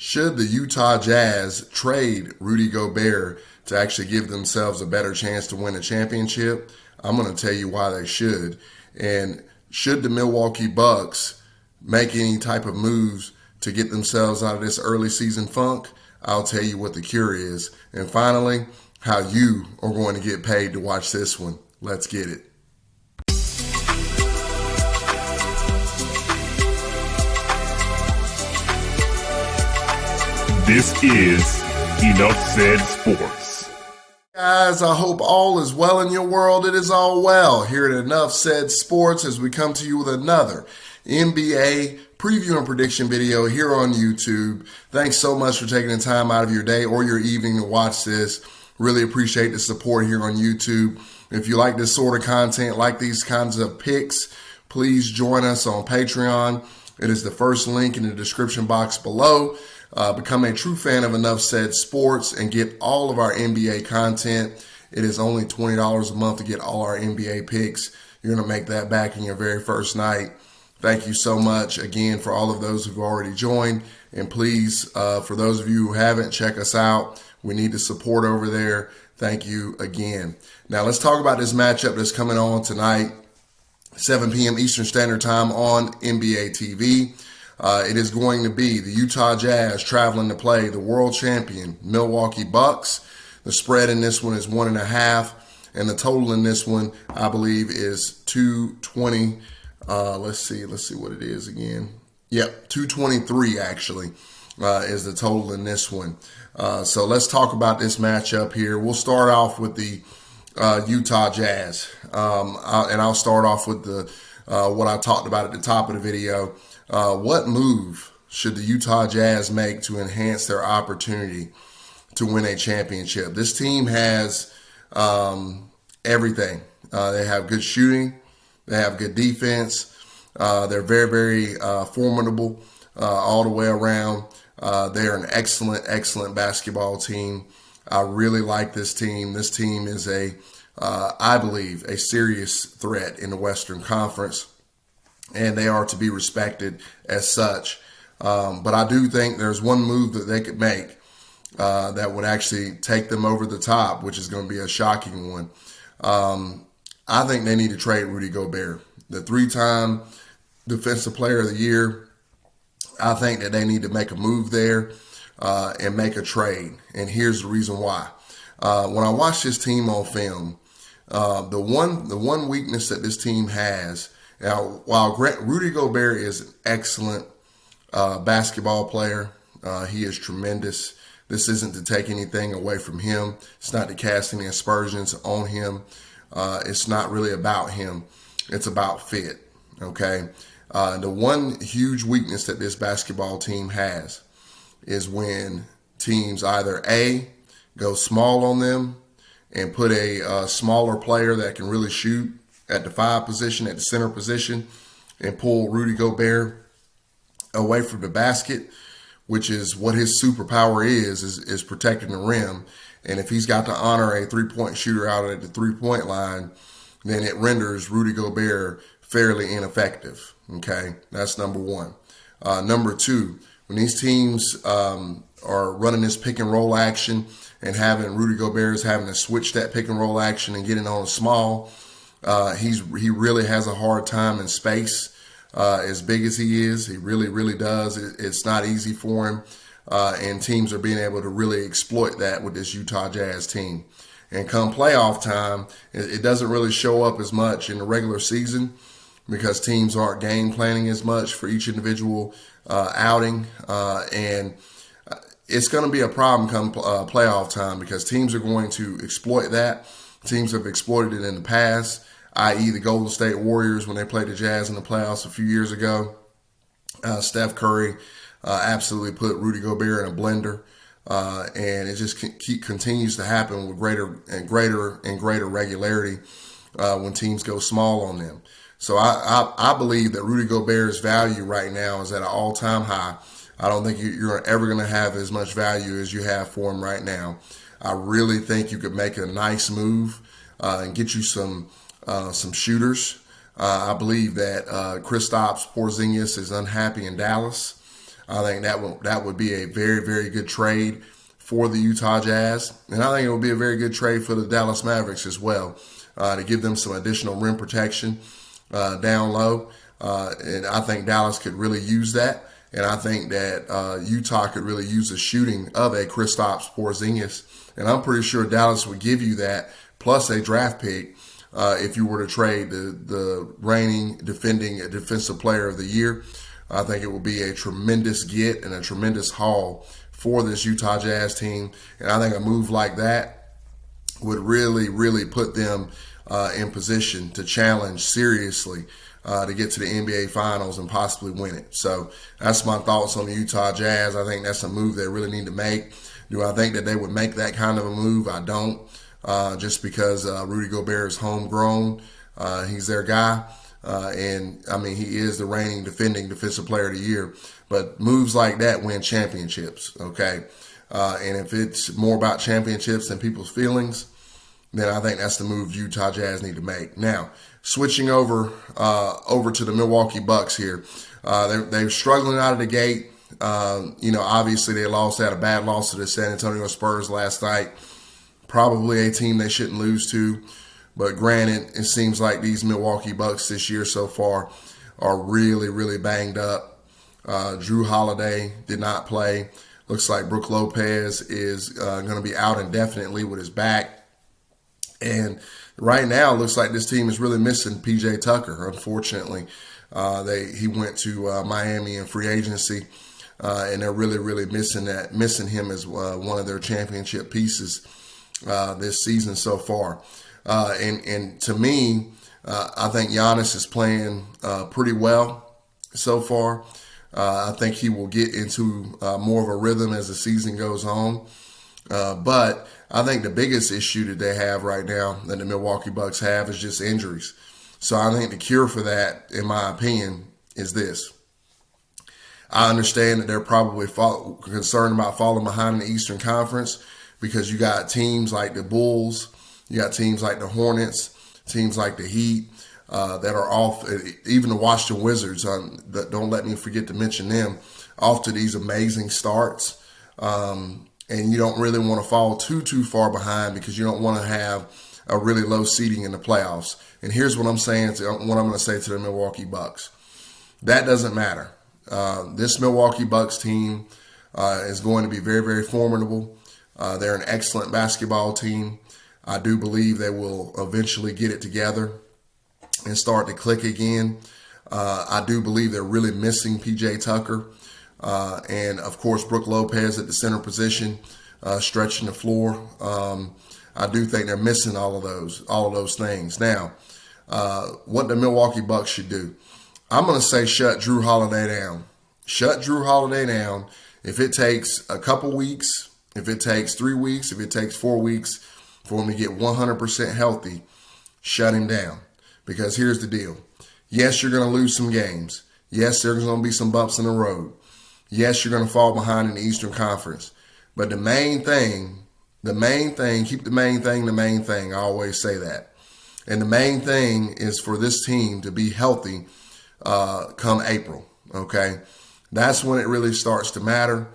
Should the Utah Jazz trade Rudy Gobert to actually give themselves a better chance to win a championship? I'm going to tell you why they should. And should the Milwaukee Bucks make any type of moves to get themselves out of this early season funk? I'll tell you what the cure is. And finally, how you are going to get paid to watch this one. Let's get it. This is Enough Said Sports. Guys, I hope all is well in your world. It is all well here at Enough Said Sports as we come to you with another NBA preview and prediction video here on YouTube. Thanks so much for taking the time out of your day or your evening to watch this. Really appreciate the support here on YouTube. If you like this sort of content, like these kinds of picks, please join us on Patreon. It is the first link in the description box below. Become a true fan of Enough Said Sports and get all of our NBA content. It is only $20 a month to get all our NBA picks. You're going to make that back in your very first night. Thank you so much again for all of those who've already joined. And please, for those of you who haven't, check us out. We need the support over there. Thank you again. Now let's talk about this matchup that's coming on tonight, 7 p.m. Eastern Standard Time on NBA TV. It is going to be the Utah Jazz traveling to play the world champion Milwaukee Bucks. The spread in this one is 1.5, and the total in this one, I believe, is 220. Let's see what it is again. Yep, 223 actually is the total in this one. So let's talk about this matchup here. We'll start off with the Utah Jazz, and I'll start off with the what I talked about at the top of the video. What move should the Utah Jazz make to enhance their opportunity to win a championship? This team has everything. They have good shooting. They have good defense. They're very, very formidable all the way around. They're an excellent, excellent basketball team. I really like this team. This team is I believe, a serious threat in the Western Conference, and they are to be respected as such. But I do think there's one move that they could make that would actually take them over the top, which is going to be a shocking one. I think they need to trade Rudy Gobert, the 3-time Defensive Player of the Year. I think that they need to make a move there and make a trade. And here's the reason why. When I watch this team on film, the one weakness that this team has, now, while Rudy Gobert is an excellent basketball player, he is tremendous. This isn't to take anything away from him. It's not to cast any aspersions on him. It's not really about him. It's about fit, okay? The one huge weakness that this basketball team has is when teams either A, go small on them and put a smaller player that can really shoot at the 5 position, at the center position, and pull Rudy Gobert away from the basket, which is what his superpower is protecting the rim. And if he's got to honor a 3-point shooter out at the 3-point line, then it renders Rudy Gobert fairly ineffective. Okay, that's number one. Number two, when these teams are running this pick and roll action and having Rudy Gobert is having to switch that pick and roll action and getting on a small, he really has a hard time in space. As big as he is, he really, really does. It's not easy for him. And teams are being able to really exploit that with this Utah Jazz team. And come playoff time, it doesn't really show up as much in the regular season because teams aren't game planning as much for each individual outing. And it's going to be a problem come playoff time because teams are going to exploit that. Teams have exploited it in the past, i.e. the Golden State Warriors when they played the Jazz in the playoffs a few years ago. Steph Curry absolutely put Rudy Gobert in a blender, and it just continues to happen with greater and greater regularity when teams go small on them. So I believe that Rudy Gobert's value right now is at an all-time high. I don't think you're ever going to have as much value as you have for him right now. I really think you could make a nice move and get you some shooters. I believe that Kristaps Porzingis is unhappy in Dallas. I think that would be a very, very good trade for the Utah Jazz. And I think it would be a very good trade for the Dallas Mavericks as well, to give them some additional rim protection down low. And I think Dallas could really use that. And I think that Utah could really use the shooting of a Kristaps Porzingis. And I'm pretty sure Dallas would give you that, plus a draft pick, if you were to trade the reigning defending defensive player of the year. I think it will be a tremendous get and a tremendous haul for this Utah Jazz team. And I think a move like that would really, really put them in position to challenge seriously to get to the NBA Finals and possibly win it. So that's my thoughts on the Utah Jazz. I think that's a move they really need to make. Do I think that they would make that kind of a move? I don't, just because Rudy Gobert is homegrown. He's their guy. And, I mean, he is the reigning defending defensive player of the year. But moves like that win championships, okay? And if it's more about championships than people's feelings, then I think that's the move Utah Jazz need to make. Now, switching over to the Milwaukee Bucks here. They're struggling out of the gate. Obviously they had a bad loss to the San Antonio Spurs last night. Probably a team they shouldn't lose to. But granted, it seems like these Milwaukee Bucks this year so far are really, really banged up. Drew Holiday did not play. Looks like Brook Lopez is going to be out indefinitely with his back. And right now, it looks like this team is really missing P.J. Tucker, unfortunately. He went to Miami in free agency, and they're really, really missing him as one of their championship pieces this season so far. And to me, I think Giannis is playing pretty well so far. I think he will get into more of a rhythm as the season goes on. But I think the biggest issue that they have right now, that the Milwaukee Bucks have, is just injuries. So I think the cure for that, in my opinion, is this. I understand that they're probably concerned about falling behind in the Eastern Conference because you got teams like the Bulls, you got teams like the Hornets, teams like the Heat that are off, even the Washington Wizards, don't let me forget to mention them, off to these amazing starts. And you don't really want to fall too far behind because you don't want to have a really low seeding in the playoffs. And here's what I'm saying, what I'm going to say to the Milwaukee Bucks. That doesn't matter. This Milwaukee Bucks team is going to be very, very formidable. They're an excellent basketball team. I do believe they will eventually get it together and start to click again. I do believe they're really missing P.J. Tucker. And, of course, Brook Lopez at the center position, stretching the floor. I do think they're missing all of those things. Now, what the Milwaukee Bucks should do, I'm going to say shut Drew Holiday down. Shut Drew Holiday down. If it takes a couple weeks, if it takes 3 weeks, if it takes 4 weeks for him to get 100% healthy, shut him down. Because here's the deal. Yes, you're going to lose some games. Yes, there's going to be some bumps in the road. Yes, you're going to fall behind in the Eastern Conference. But the main thing, keep the main thing. I always say that. And the main thing is for this team to be healthy come April, okay? That's when it really starts to matter.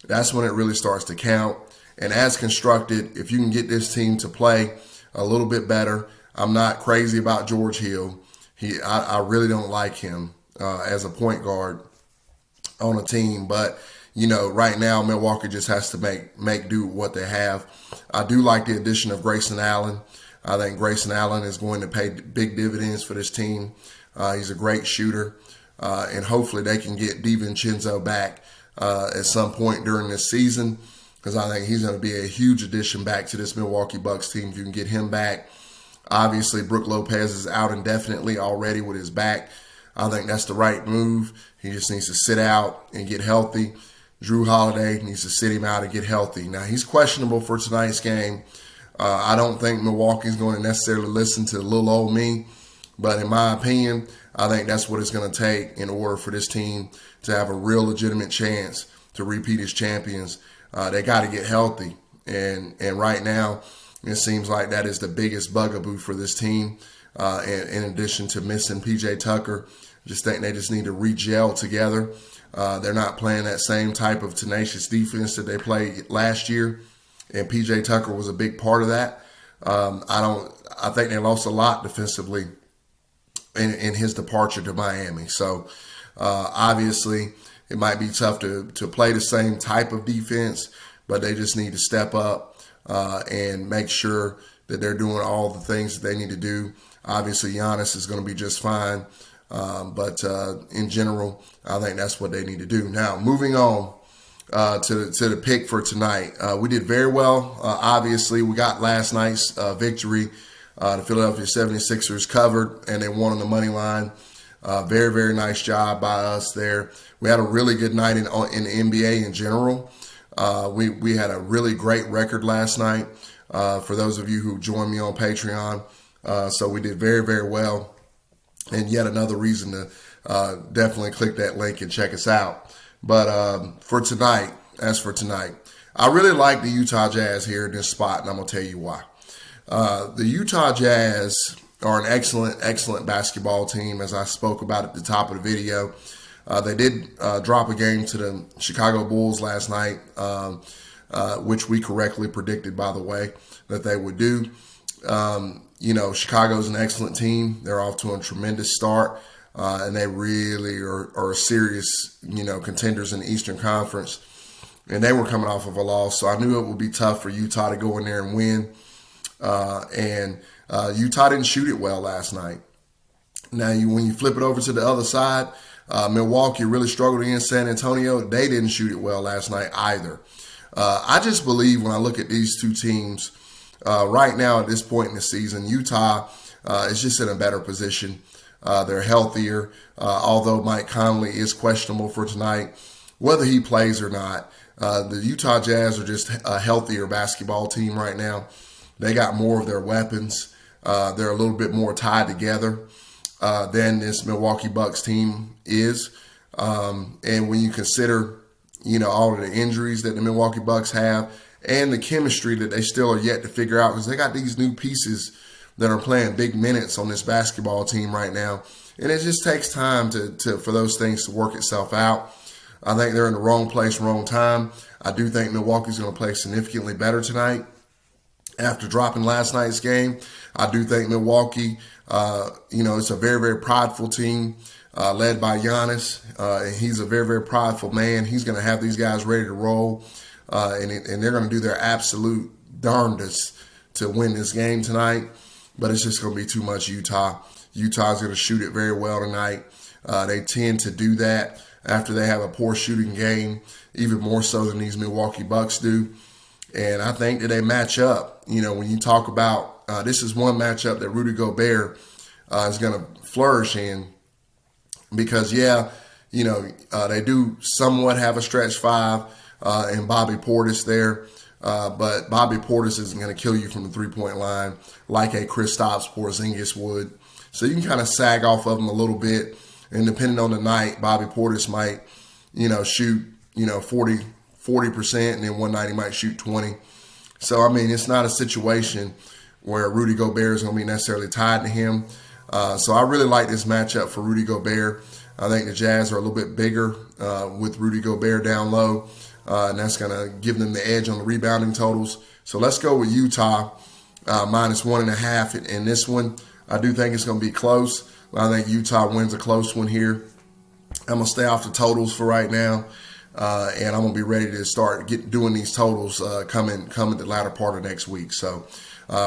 That's when it really starts to count. And as constructed, if you can get this team to play a little bit better, I'm not crazy about George Hill. I really don't like him as a point guard on a team. But, right now Milwaukee just has to make do with what they have. I do like the addition of Grayson Allen. I think Grayson Allen is going to pay big dividends for this team. He's a great shooter. And hopefully they can get DiVincenzo back at some point during this season, because I think he's going to be a huge addition back to this Milwaukee Bucks team if you can get him back. Obviously, Brook Lopez is out indefinitely already with his back. I think that's the right move. He just needs to sit out and get healthy. Drew Holiday needs to sit him out and get healthy. Now, he's questionable for tonight's game. I don't think Milwaukee's going to necessarily listen to little old me. But in my opinion, I think that's what it's going to take in order for this team to have a real legitimate chance to repeat as champions. They got to get healthy. And right now, it seems like that is the biggest bugaboo for this team. In addition to missing P.J. Tucker, just think they just need to re-gel together. They're not playing that same type of tenacious defense that they played last year, and PJ Tucker was a big part of that. I think they lost a lot defensively in his departure to Miami. So obviously it might be tough to play the same type of defense, but they just need to step up and make sure that they're doing all the things that they need to do. Obviously, Giannis is going to be just fine. But in general, I think that's what they need to do. Now, moving on to the pick for tonight. We did very well. Obviously, we got last night's victory. The Philadelphia 76ers covered, and they won on the money line. Very, very nice job by us there. We had a really good night in the NBA in general. We had a really great record last night for those of you who joined me on Patreon. So we did very, very well. And yet another reason to definitely click that link and check us out. But for tonight, I really like the Utah Jazz here in this spot, and I'm going to tell you why. The Utah Jazz are an excellent basketball team, as I spoke about at the top of the video. They did drop a game to the Chicago Bulls last night, which we correctly predicted, by the way, that they would do. Chicago's an excellent team. They're off to a tremendous start, and they really are serious, contenders in the Eastern Conference. And they were coming off of a loss, so I knew it would be tough for Utah to go in there and win. And Utah didn't shoot it well last night. Now, when you flip it over to the other side, Milwaukee really struggled against San Antonio. They didn't shoot it well last night either. I just believe when I look at these two teams, right now at this point in the season, Utah is just in a better position. They're healthier, although Mike Conley is questionable for tonight. Whether he plays or not, the Utah Jazz are just a healthier basketball team right now. They got more of their weapons. They're a little bit more tied together than this Milwaukee Bucks team is. And when you consider, all of the injuries that the Milwaukee Bucks have and the chemistry that they still are yet to figure out, because they got these new pieces that are playing big minutes on this basketball team right now. And it just takes time for those things to work itself out. I think they're in the wrong place, wrong time. I do think Milwaukee's going to play significantly better tonight. After dropping last night's game, I do think Milwaukee, it's a very, very prideful team led by Giannis. And he's a very, very prideful man. He's going to have these guys ready to roll. And they're going to do their absolute darndest to win this game tonight. But it's just going to be too much Utah. Utah's going to shoot it very well tonight. They tend to do that after they have a poor shooting game, even more so than these Milwaukee Bucks do. And I think that they match up. When you talk about this is one matchup that Rudy Gobert is going to flourish in because, they do somewhat have a stretch five and Bobby Portis there. But Bobby Portis isn't going to kill you from the three-point line like a Kristaps Porzingis would. So you can kind of sag off of him a little bit. And depending on the night, Bobby Portis might, shoot, 40%, and then one night he might shoot 20. So, it's not a situation where Rudy Gobert is going to be necessarily tied to him. So I really like this matchup for Rudy Gobert. I think the Jazz are a little bit bigger with Rudy Gobert down low. And that's going to give them the edge on the rebounding totals. So let's go with Utah minus 1.5 in this one. I do think it's going to be close. I think Utah wins a close one here. I'm going to stay off the totals for right now. And I'm going to be ready to start doing these totals coming the latter part of next week. So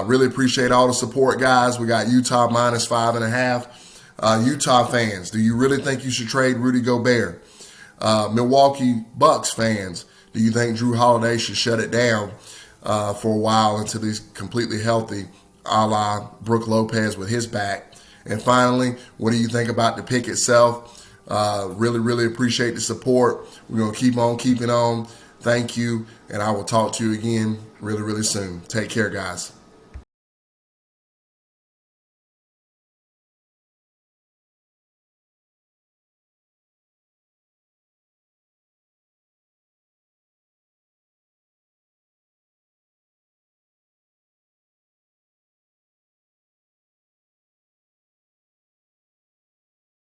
really appreciate all the support, guys. We got Utah minus 5.5. Utah fans, do you really think you should trade Rudy Gobert? Milwaukee Bucks fans, do you think Drew Holiday should shut it down for a while until he's completely healthy, a la Brook Lopez with his back? And finally, what do you think about the pick itself? Really, really appreciate the support. We're going to keep on keeping on. Thank you, and I will talk to you again really, really soon. Take care, guys.